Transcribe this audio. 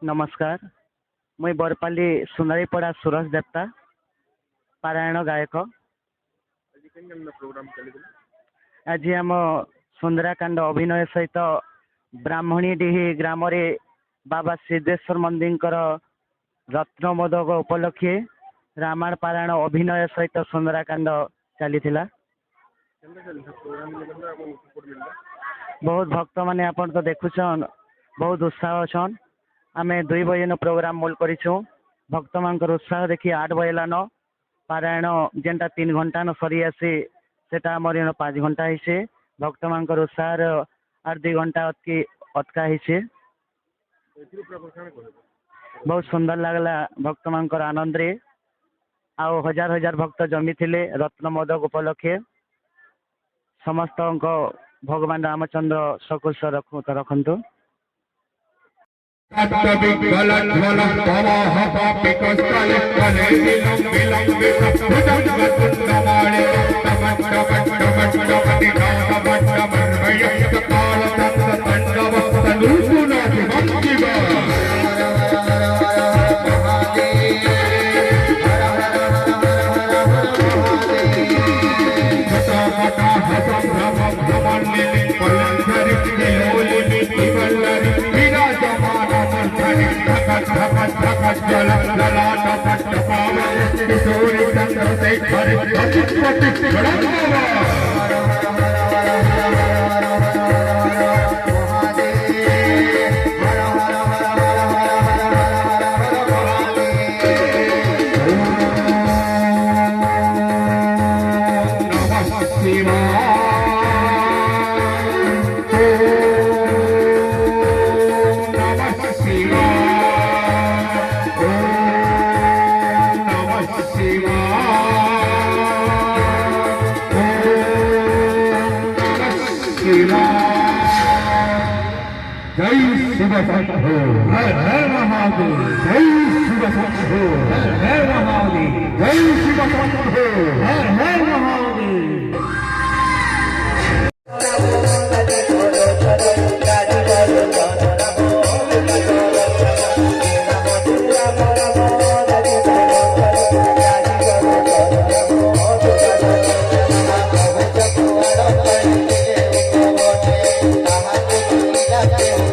नमस्कार मुई बरपाली सुनारीपड़ा सुरज देवता पारायण गायक। आज आम सुंदराकांड अभिनय सहित ब्राह्मणी डीही ग्राम बाबा सिद्धेश्वर मंदिर रत्नमोदक उपलक्षे रामायण पारायण अभिनय सहित सुंदराकांड चली बहुत भक्त माने आपण तो देखुछन बहुत उत्साह छन। आमे 2 बजे प्रोग्राम मूल करिछु भक्त मान उत्साह देखी 8 बजेलान पारायण जेनटा 3 घंटा न सरी आसी सेटा हमर 5 घंटा हिसे भक्त मान उत्साह 8-2 घंटा अटका हिसे बहुत सुंदर लगला। भक्त मान आनंद रे आओ हजार हजार भक्त जमी थिले रत्न मोदक उपलक्षे समस्त भगवान रामचंद्र सकुशल रखु। जय शिव शंभो हर हर महादेव। जय शिव शंभो हर हर महादेव। जय शिव शंभो हर हर महादेव। Yeah.